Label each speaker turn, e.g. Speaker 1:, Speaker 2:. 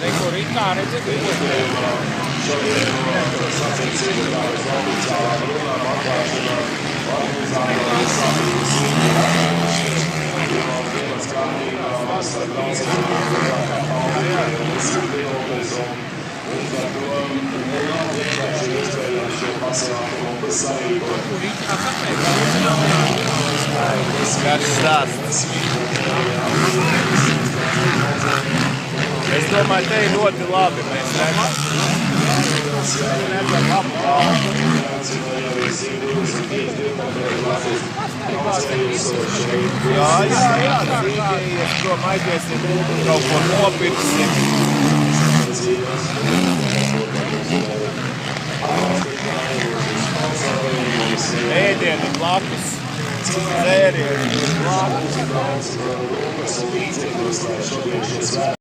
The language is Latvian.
Speaker 1: reko Rīgā redzi,
Speaker 2: Garš stāsts. Es domāju, te ir ļoti labi. Mēs redzam labu tādu. Jā, Rīgējies prom aiziesim, kaut ko nopirksim. Ēdieni blakus, dzērieni blakus.